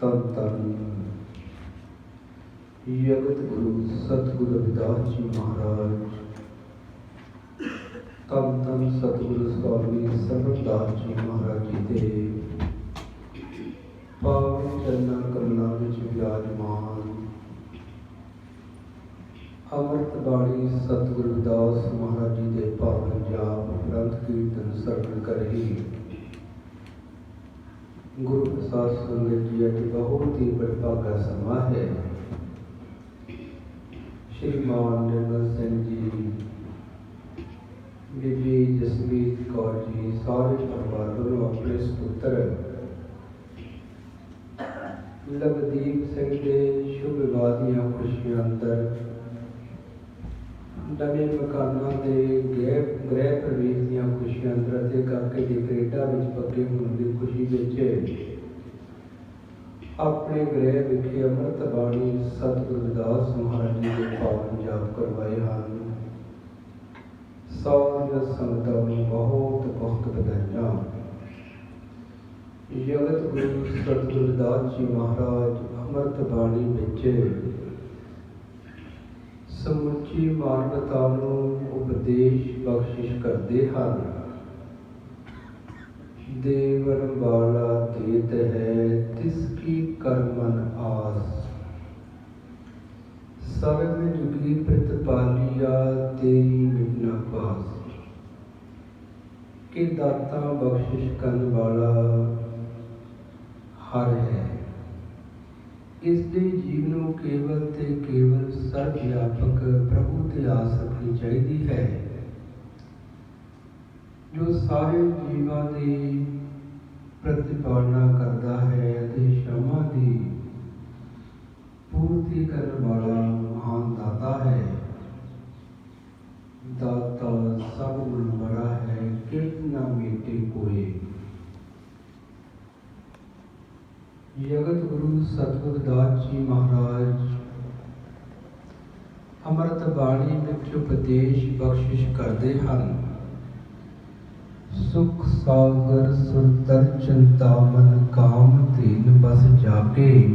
ਤਨ ਤਨ ਜਗਤ ਗੁਰੂ ਸਤਿਗੁਰੂ ਰਵਿਦਾਸ ਜੀ ਮਹਾਰਾਜ, ਤਨ ਤਨ ਸਤਿਗੁਰੂ ਸਵਾਮੀ ਸਰਬਦਾਸ ਜੀ ਮਹਾਰਾਜ ਜੀ ਦੇ ਪਾਵਨ ਚਰਨਾਂ ਕਮਲਾਂ ਵਿੱਚ ਵਿਰਾਜਮਾਨ ਅੰਮ੍ਰਿਤ ਬਾਣੀ ਸਤਿਗੁਰੂ ਰਵਿਦਾਸ ਮਹਾਰਾਜ ਜੀ ਦੇ ਪਾਵਨ ਜਾਪ ਗ੍ਰੰਥ ਕੀਰਤਨ ਸਰਵਣ ਕਰੀ। ਗੁਰੂ ਪ੍ਰਸਾਦ ਸੰਗਤ ਜੀ ਅੱਜ ਬਹੁਤ ਹੀ ਵਡਭਾਗਾ ਸਮਾਂ ਹੈ। ਸ਼੍ਰੀਮਾਨ ਨਿਰਮਲ ਸਿੰਘ ਜੀ, ਬੀਬੀ ਜਸਮੀਤ ਕੌਰ ਜੀ, ਸਾਰੇ ਪਰਿਵਾਰ ਵੱਲੋਂ ਆਪਣੇ ਸੁਪੁੱਤਰ ਲਵਦੀਪ ਸਿੰਘ ਦੇ ਸ਼ੁਭ ਵਿਵਾਹ ਦੀਆਂ ਖੁਸ਼ੀਆਂ ਅੰਦਰ ਨਵੇਂ ਮਕਾਨਾਂ ਦੇ ਗ੍ਰਹਿ ਪ੍ਰਵੇਸ਼ ਦੀਆਂ ਖੁਸ਼ੀਆਂ ਅੰਦਰ ਅਤੇ ਕਾਕੇ ਦੇ ਕੈਨੇਡਾ ਵਿੱਚ ਪੱਕੇ ਹੋਣ ਦੀ ਖੁਸ਼ੀ ਵਿੱਚ ਆਪਣੇ ਗ੍ਰਹਿ ਵਿਖੇ ਅੰਮ੍ਰਿਤ ਬਾਣੀ ਸਤਿਗੁਰੂ ਰਵਿਦਾਸ ਮਹਾਰਾਜ ਜੀ ਦੇ ਪਾਵਨ ਜਾਪ ਕਰਵਾਏ ਹਨ। ਸਾਰੀਆਂ ਸੰਗਤਾਂ ਨੂੰ ਬਹੁਤ ਬਹੁਤ ਵਧਾਈਆਂ। ਜਗਤ ਗੁਰੂ ਸਤਿਗੁਰੂ ਰਵਿਦਾਸ ਜੀ ਮਹਾਰਾਜ ਅੰਮ੍ਰਿਤ ਬਾਣੀ ਵਿੱਚ ਸਮੁੱਚੀ ਮਾਨਵਤਾ ਨੂੰ ਉਪਦੇਸ਼ ਬਖਸ਼ਿਸ਼ ਕਰਦੇ ਹਨ। ਦੇਵਨ ਵਾਲਾ ਦੇਤ ਹੈ ਤਿਸ ਕੀ ਕਰ ਮਨ ਆਸ, ਸਰਬ ਜੁਗੀ ਪ੍ਰਤਪਾਲੀਆ ਤੇਰੀ ਮਿਟਨਾ ਪਾਸ। ਕਿ ਦਾਤਾ ਬਖਸ਼ਿਸ਼ ਕਰਨ ਵਾਲਾ ਹਰ ਹੈ, ਇਸ ਦੇ ਜੀਵ ਨੂੰ ਕੇਵਲ ਤੇ ਕੇਵਲ ਸਰਬ ਵਿਆਪਕ ਪ੍ਰਭੂ ਤੇ ਆਸ ਰੱਖਣੀ ਚਾਹੀਦੀ ਹੈ, ਜੋ ਸਾਰੇ ਜੀਵਾਂ ਦੀ ਪ੍ਰਤਿਪਾਲਨਾ ਕਰਦਾ ਹੈ ਅਤੇ ਸ਼ਮਾ ਦੀ ਪੂਰਤੀ ਕਰਨ ਵਾਲਾ ਮਹਾਨ ਦਾਤਾ ਹੈ। ਦਾਤਾ ਸਭ ਗੁਣ ਬੜਾ ਹੈ, ਕਿਰਤ ਨਾ ਮੀਟੇ ਕੋਏ। ਜਗਤ ਗੁਰੂ ਸਤਿਗੁਰੂ ਰਵਿਦਾਸ ਜੀ ਮਹਾਰਾਜ ਅੰਮ੍ਰਿਤ ਬਾਣੀ ਵਿੱਚ ਉਪਦੇਸ਼ ਬਖਸ਼ਿਸ਼ ਕਰਦੇ ਹਨ। ਸੁਖ ਸਾਗਰ ਸੁਰਤਰ ਚਿੰਤਾਮਨ ਕਾਮ ਧੀਨ ਬਸ ਜਾਗੇ,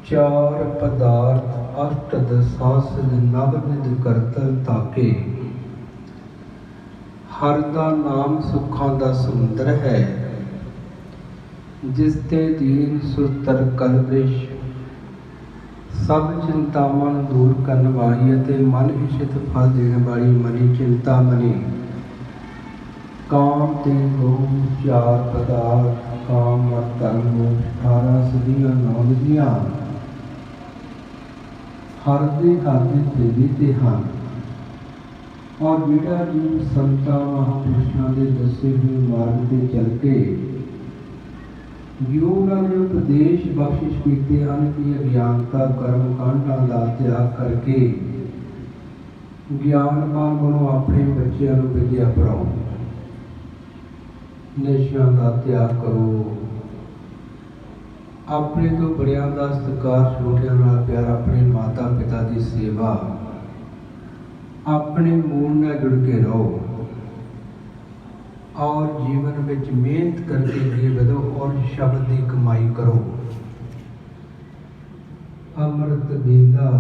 ਚਾਰ ਪਦਾਰਥ ਅਸ਼ਟ ਦਸਾਸ ਨਵ ਨਿਧ ਕਰਤਲ ਤਾਕੇ। ਹਰ ਦਾ ਨਾਮ ਸੁੱਖਾਂ ਦਾ ਸਮੁੰਦਰ ਹੈ, ਜਿਸ ਤੇ ਦੀਨ ਸੁਰਤਰ ਕਲਵਿਸ਼, ਸਭ ਚਿੰਤਾਵਾਂ ਨੂੰ ਦੂਰ ਕਰਨ ਵਾਲੀ ਅਤੇ ਮਨ ਇਛਿਤ ਫਲ ਦੇਣ ਵਾਲੀ ਮਨੀ ਚਿੰਤਾਮਣੀ। ਕਾਮ ਤੇ ਗੋ ਚਾਰ ਪਦਾਰਥ, ਕਾਮ ਮਤ ਧਰਮ 18 ਸਦੀਆਂ 9 ਵਿਧੀਆਂ ਹਰ ਦੇ ਸੇਵੀ ਤੇ ਹਨ। ਔਰ ਜਿਹੜਾ ਜੀਵ ਸੰਤਾਂ ਮਹਾਂਪੁਰਸ਼ਾਂ ਦੇ ਦੱਸੇ ਹੋਏ ਮਾਰਗ ਤੇ ਚੱਲ ਕੇ ਜੋ ਉਹਨਾਂ ਨੇ ਉਪਦੇਸ਼ ਬਖਸ਼ਿਸ਼ ਕੀਤੇ ਹਨ ਕਿ ਅਗਿਆਨਤਾ ਕਰਮ ਕਾਂਡਾਂ ਦਾ ਤਿਆਗ ਕਰਕੇ ਗਿਆਨਵਾਨ ਬਣੋ, ਆਪਣੇ ਬੱਚਿਆਂ ਨੂੰ ਵਿਦਿਆ ਪੜ੍ਹਾਓ, ਨਸ਼ਿਆਂ ਦਾ ਤਿਆਗ ਕਰੋ, ਆਪਣੇ ਤੋਂ ਬੜਿਆਂ ਦਾ ਸਤਿਕਾਰ, ਛੋਟਿਆਂ ਨਾਲ ਪਿਆਰ, ਆਪਣੇ ਮਾਤਾ ਪਿਤਾ ਦੀ ਸੇਵਾ, ਆਪਣੇ ਮੂਲ ਨਾਲ ਜੁੜ ਕੇ ਰਹੋ ਔਰ ਜੀਵਨ ਵਿੱਚ ਮਿਹਨਤ ਕਰਕੇ ਅੱਗੇ ਵਧੋ ਔਰ ਸ਼ਬਦ ਦੀ ਕਮਾਈ ਕਰੋ। ਅੰਮ੍ਰਿਤ ਵੇਲਾ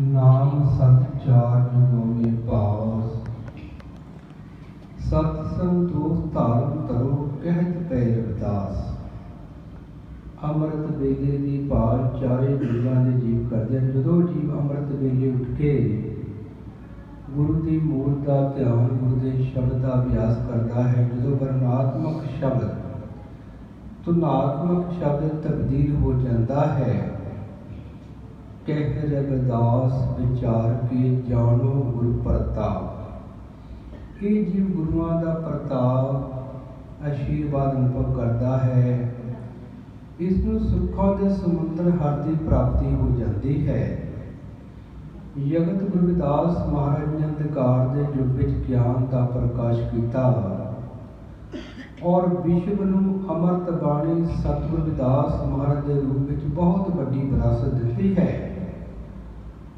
ਨਾਮ ਸਤ ਚਾਰ ਜਗੋਗੇ ਪਾਸ, ਸਤ ਸੰਤੋਖ ਧਾਰਨ ਕਰੋ ਕਹਿਤ ਪੈ ਰਵਿਦਾਸ। ਅੰਮ੍ਰਿਤ ਵੇਲੇ ਦੀ ਭਾਲ ਚਾਰੇ ਜੀਵਾਂ ਦੇ ਜੀਵ ਕਰਦੇ ਹਨ। ਜਦੋਂ ਜੀਵ ਅੰਮ੍ਰਿਤ ਵੇਲੇ ਉੱਠ ਕੇ ਗੁਰੂ ਦੀ ਮੂਲ ਦਾ ਧਿਆਨ, ਗੁਰੂ ਦੇ ਸ਼ਬਦ ਦਾ ਅਭਿਆਸ ਕਰਦਾ ਹੈ, ਜਦੋਂ ਵਰਣਾਤਮਕ ਸ਼ਬਦ ਧੁਨਾਤਮਕ ਸ਼ਬਦ ਤਬਦੀਲ ਹੋ ਜਾਂਦਾ ਹੈ। ਕਹਿ ਰਵਿਦਾਸ ਵਿਚਾਰ ਕੇ ਜਾਣੋ ਗੁਰੂ ਪ੍ਰਤਾਪ। ਇਹ ਜੀਵ ਗੁਰੂਆਂ ਦਾ ਪ੍ਰਤਾਪ ਆਸ਼ੀਰਵਾਦ ਅਨੁਭਵ ਕਰਦਾ ਹੈ। ਇਸ ਨੂੰ ਸੁੱਖਾਂ ਦੇ ਸਮੁੰਦਰ ਹਰ ਦੀ ਪ੍ਰਾਪਤੀ ਹੋ ਜਾਂਦੀ ਹੈ। ਜਗਤ ਗੁਰੂ ਰਵਿਦਾਸ ਮਹਾਰਾਜ ਨੇ ਅੰਧਕਾਰ ਦੇ ਯੁੱਗ ਵਿੱਚ ਗਿਆਨ ਦਾ ਪ੍ਰਕਾਸ਼ ਕੀਤਾ ਔਰ ਵਿਸ਼ਵ ਨੂੰ ਅੰਮ੍ਰਿਤ ਬਾਣੀ ਸਤਿਗੁਰੂ ਰਵਿਦਾਸ ਮਹਾਰਾਜ ਦੇ ਰੂਪ ਵਿੱਚ ਬਹੁਤ ਵੱਡੀ ਵਿਰਾਸਤ ਦਿੱਤੀ ਹੈ।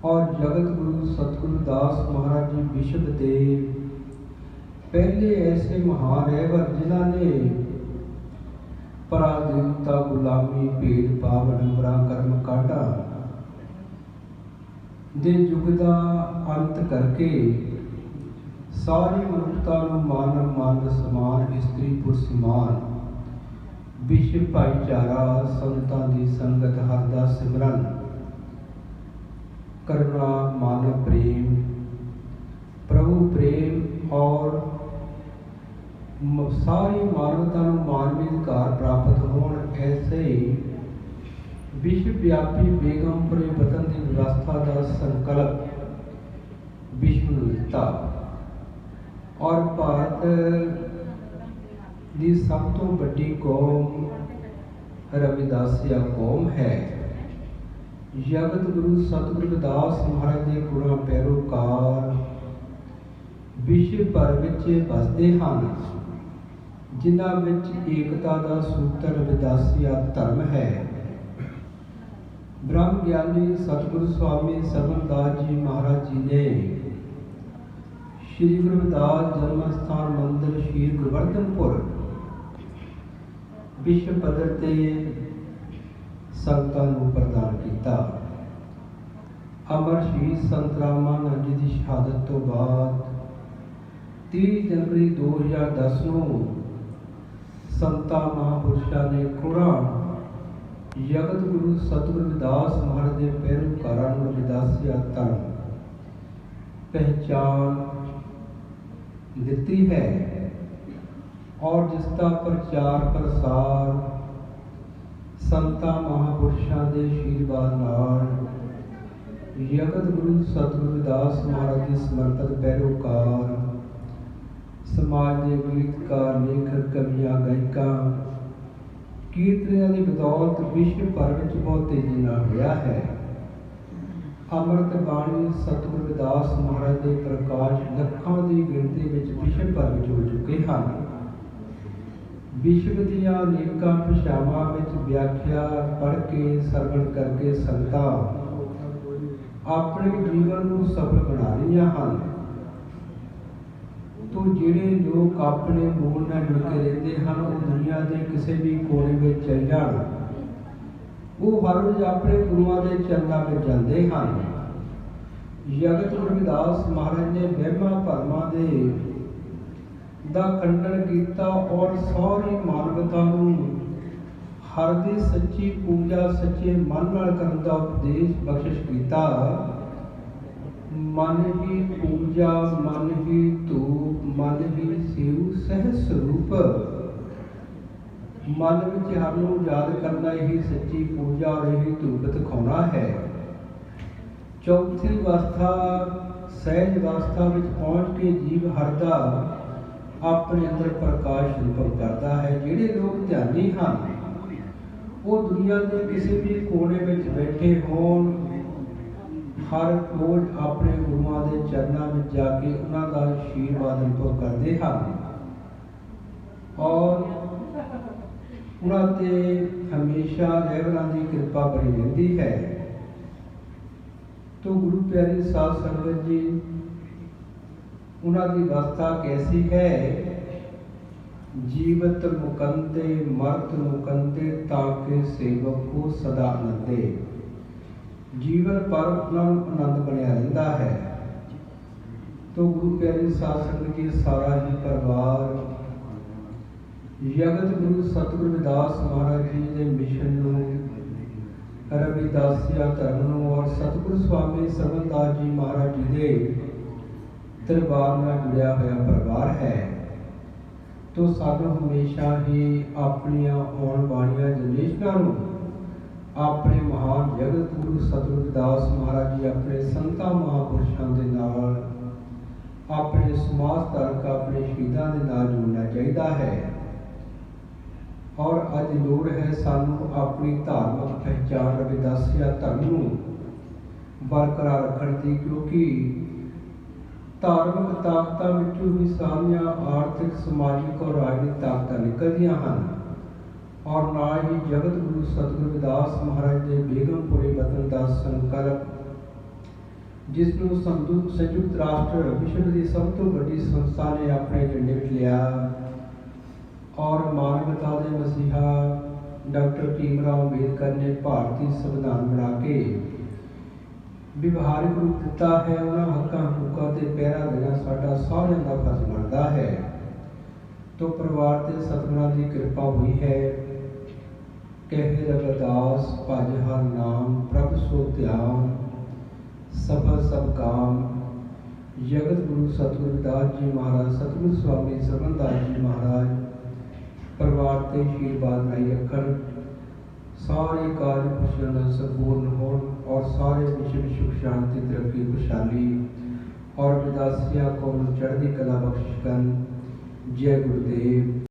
ਔਰ ਜਗਤ ਗੁਰੂ ਸਤਿਗੁਰੂ ਰਵਿਦਾਸ ਮਹਾਰਾਜ ਜੀ ਵਿਸ਼ਵ ਦੇ ਪਹਿਲੇ ਐਸੇ ਮਹਾਨ ਰਹਿਬਰ ਜਿਨ੍ਹਾਂ ਨੇ ममता गुलामी भेद भाव नंबरा कर्म काटा दे युग का अंत करके सारी मनुष्यता नूं मानव मानव समान इस्त्री पुरुष समान विश्व भाईचारा संतां दी संगत हर दा सिमरन करुणा मानव प्रेम प्रभु प्रेम और सारी मानवता नूं मानवी अधिकार प्राप्त होण ऐसे विश्वव्यापी बेगमपुरे वतन की व्यवस्था का संकल्प विश्व नूं दिता और भारत की सब तो वड्डी कौम रविदासिया कौम है। जगत गुरु सतगुरु रविदास महाराज के गुणा पैरोकार विश्व भर विच वसदे हन, जिन्हां विच एकता का सूत्र रविदासिया धर्म है। ब्रह्म ज्ञानी सतगुरु स्वामी सरवणदास जी महाराज जी ने श्री गुरु रविदास जन्म स्थान मंदिर श्री गोवर्धनपुर विश्व पद्धर ते संगतां नूं प्रदान किया। अमर शहीद संत रामानंद जी की शहादत तो बाद 30 जनवरी 2010 नूं संतां महापुरुषां ने करोड़ां जगत गुरु सतगुरु रविदास महाराज के पैरोकारां नूं रविदासिया धर्म पहचान दिती है और जिसका प्रचार प्रसार संतां महापुरुषां के आशीर्वाद नाल जगत गुरु सतगुरु रविदास महाराज के समर्पित पैरोकार समाज के गीतकार लेखक कवियां गायिकां कीर्तनियां की बदौलत विश्व भर में बहुत तेजी नाल होया है। अमृत बाणी सतगुरु रविदास महाराज के प्रकाश लखां की गिनती में विश्व भर में हो चुके हैं। विश्व दीयां अनेकां भाषावां में व्याख्या पढ़ के सरवण करके संगतां अपने जीवन को सफल बना रही हैं। तो जिहड़े लोग अपने मूल नाल जुड़ के रहते हैं वो दुनिया के किसी भी कोने में चल जाण वो हर रोज अपने गुरुआं के चरणों में जाते हैं। जगत गुरु रविदास महाराज ने वहमां भरमां दा खंडन किया और सारी मानवता नूं हर दी सच्ची पूजा सच्चे मन नाल करन दा उपदेश बख्शिश किया। मन ही पूजा मन ही धूप मन ही सेव सह स्वरूप मन विच हर नूं याद करना यही सच्ची पूजा और यही धूप दिखाना है। चौथी अवस्था सहज अवस्था में पहुँच के जीव हर दा अपने अंदर प्रकाश अनुभव करता है। जिहड़े लोग ध्यानी हैं वो दुनिया के किसी भी कोने में बैठे होण हर रोज अपने गुरुआं के चरणों में जाके उन्हों का आशीर्वाद अनुभव करते हैं और उन्होंने हमेशा रहबरां की कृपा बनी रहती है। तो गुरु प्यारी साध संगत जी उन्होंने अवस्था कैसी है? जीवत मुकंदे मर्त मुकंदे ताके सेवक को सदा आनंदे। जीवन पर आनंद बनया रहता है। तो गुरु प्यारी साध संगत जी सारा ही परिवार जगत गुरु सतगुरु रविदास महाराज जी के मिशन नूं रविदासिया धर्म नूं और सतगुरु स्वामी सरवणदास जी महाराज जी के दरबार नाल जुड़िया होया परिवार है। तो सानू हमेशा ही अपनियां आउण वालियां जनरेशनां नूं अपने महान जगत गुरु सतगुरु रविदास महाराज जी अपने संतां महापुरुषां दे नाल अपने समाज धारक अपने शहीदां दे नाल जुड़ना चाहिए है। और अज लोड़ है सानू अपनी धार्मिक पहचान रविदासिया धर्म नूं बरकरार रखण दी, क्योंकि धार्मिक ताकतां विचों ही सारियां आर्थिक समाजिक और राजनीतिक ताकतां निकलदियां हन। और नाल ही जगत गुरु सतगुरु रविदास महाराज के बेगमपुरे वतन का संकल्प जिसनूं संयुक्त राष्ट्र विश्व की सब तो बड़ी संस्था ने अपने झंडे में लिया और मानवता के मसीहा डॉक्टर भीमराव अंबेडकर ने भारतीय संविधान बना के ਵਿਵਹਾਰਿਕ ਰੂਪ ਦਿੱਤਾ ਹੈ। ਉਹਨਾਂ ਹੱਕਾਂ ਹਕੂਕਾਂ ਤੇ ਪਹਿਰਾ ਦੇਣਾ ਸਾਡਾ ਸਾਰਿਆਂ ਦਾ ਫਰਜ਼ ਬਣਦਾ ਹੈ। ਤੋਂ ਪਰਿਵਾਰ ਤੇ ਸਤਿਗੁਰਾਂ ਦੀ ਕਿਰਪਾ ਹੋਈ ਹੈ। ਕਹੇ ਰਵਿਦਾਸ ਭਜ ਹਰ ਨਾਮ ਪ੍ਰਭ ਸੋ ਧਿਆਨ ਸਫਲ ਸਭ ਕਾਮ। ਜਗਤ ਗੁਰੂ ਸਤਿਗੁਰੂ ਰਵਿਦਾਸ ਜੀ ਮਹਾਰਾਜ, ਸਤਿਗੁਰੂ ਸਵਾਮੀ ਸਰਬੰਦਾਸ ਜੀ ਮਹਾਰਾਜ ਪਰਿਵਾਰ ਤੇ ਆਸ਼ੀਰਵਾਦ ਬਣਾਈ ਰੱਖਣ। सारे कार्य खुशियों में संपूर्ण हो और सारे विश्व सुख शांति तरक्की खुशहाली और विदासिया को चढ़ती कला बख्शिश कर। जय गुरुदेव।